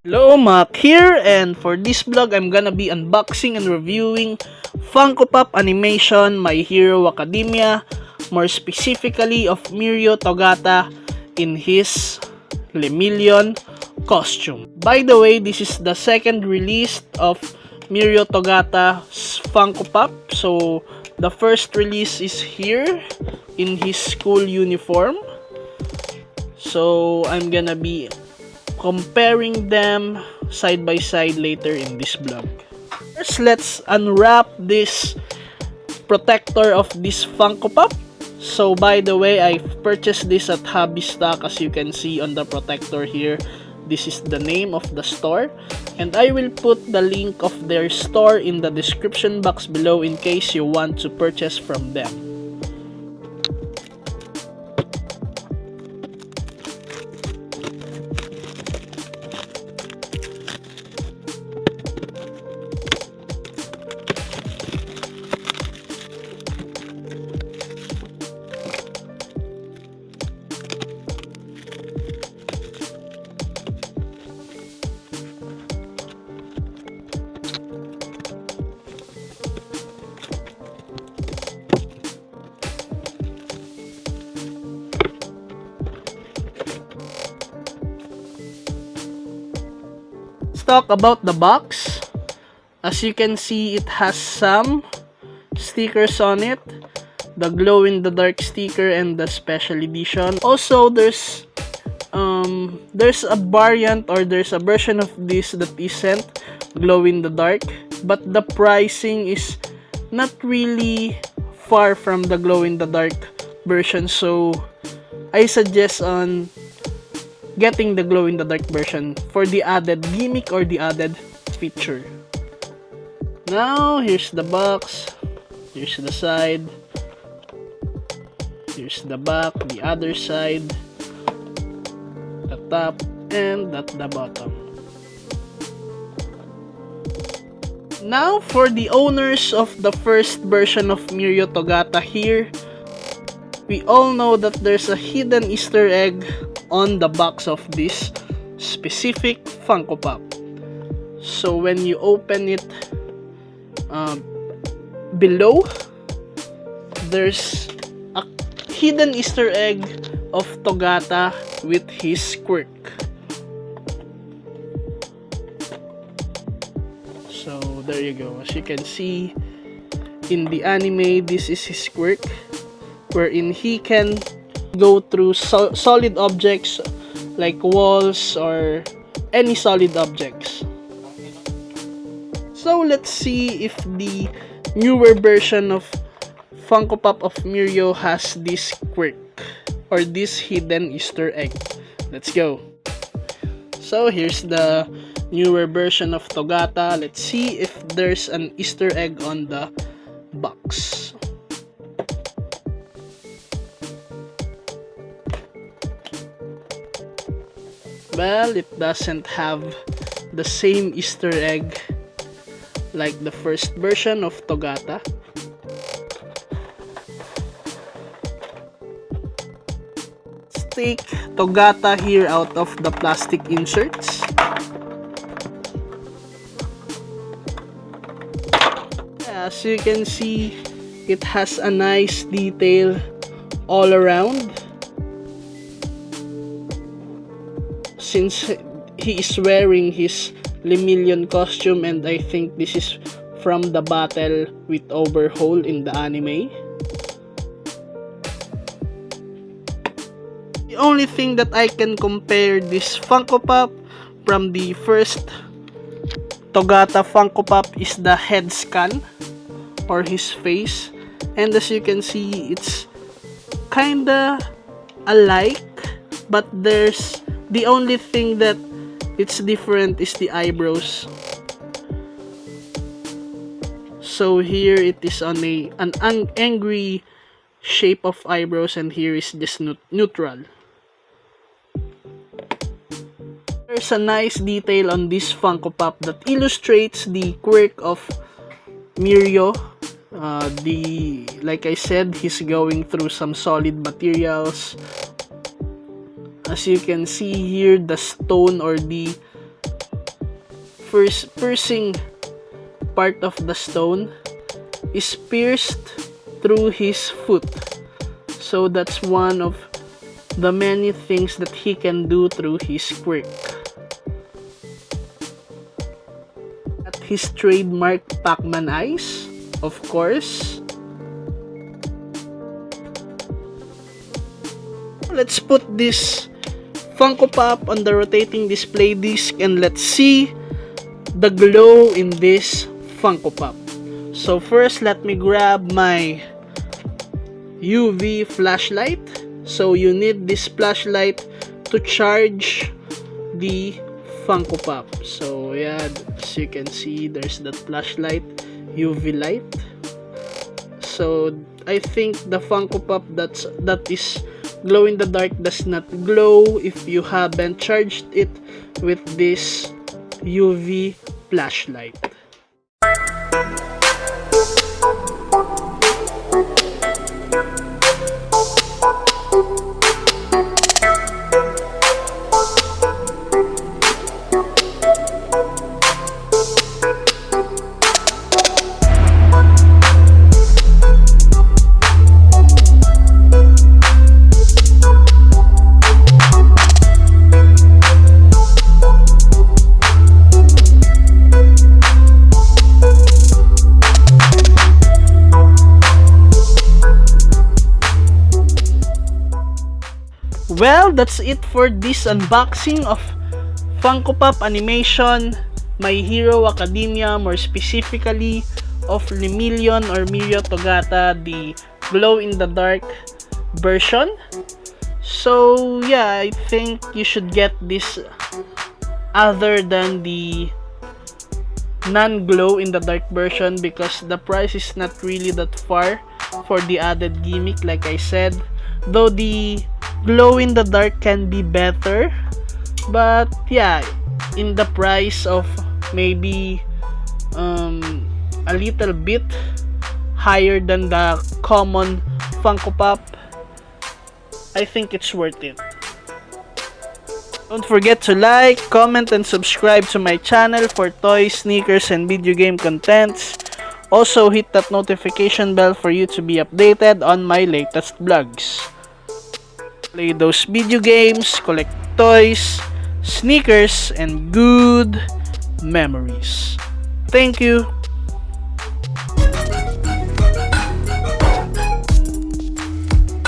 Hello, Mac here, and for this vlog, I'm gonna be unboxing and reviewing Funko Pop animation My Hero Academia, more specifically of Mirio Togata in his Lemillion costume. By the way, this is the second release of Mirio Togata's Funko Pop. So, the first release is here in his school uniform. So, I'm gonna be comparing them side by side later in this vlog. First, let's unwrap this protector of this Funko Pop. So by the way, I purchased this at Hobby Stock. As you can see on the protector here, this is the name of the store, and I will put the link of their store in the description box below in case you want to purchase from them. Talk about the box. As you can see, it has some stickers on it, the glow in the dark sticker and the special edition. Also, there's a variant, or there's a version of this that isn't glow in the dark, but the pricing is not really far from the glow in the dark version, so I suggest on getting the glow in the dark version for the added gimmick or the added feature. Now, here's the box, here's the side, here's the back, the other side, the top, and at the bottom. Now, for the owners of the first version of Mirio Togata here, we all know that there's a hidden Easter egg on the box of this specific Funko Pop. So when you open it, below, there's a hidden Easter egg of Togata with his quirk. So there you go. As you can see in the anime, this is his quirk, wherein he can go through solid objects like walls or any solid objects. So let's see if the newer version of Funko Pop of Mirio has this quirk or this hidden Easter egg. Let's go. So here's the newer version of Togata. Let's see if there's an Easter egg on the box. Well, it doesn't have the same Easter egg like the first version of Togata. Let's take Togata here out of the plastic inserts. As you can see, it has a nice detail all around. Since he is wearing his Lemillion costume, and I think this is from the battle with Overhaul in the anime. The only thing that I can compare this Funko Pop from the first Togata Funko Pop is the head scan or his face, and as you can see, it's kinda alike, but there's the only thing that it's different is the eyebrows. So here it is on an angry shape of eyebrows, and here is just neutral. There's a nice detail on this Funko Pop that illustrates the quirk of Mirio. Like I said, he's going through some solid materials. As you can see here, the stone or the piercing part of the stone is pierced through his foot. So that's one of the many things that he can do through his quirk. At his trademark Pac-Man eyes, of course. Let's put this Funko Pop on the rotating display disc and let's see the glow in this Funko Pop. So first, let me grab my UV flashlight. So you need this flashlight to charge the Funko Pop. So yeah, as you can see, there's that flashlight UV light. So I think the Funko Pop that is glow in the dark does not glow if you haven't charged it with this UV flashlight. Well, that's it for this unboxing of Funko Pop animation, My Hero Academia, more specifically of Lemillion or Mirio Togata, the glow-in-the-dark version. So yeah, I think you should get this other than the non-glow-in-the-dark version because the price is not really that far for the added gimmick, like I said. Though the glow in the dark can be better, but yeah, in the price of maybe a little bit higher than the common Funko Pop, I think it's worth it. Don't forget to like, comment, and subscribe to my channel for toys, sneakers, and video game contents. Also hit that notification bell for you to be updated on my latest vlogs. Play those video games, collect toys, sneakers, and good memories. Thank you.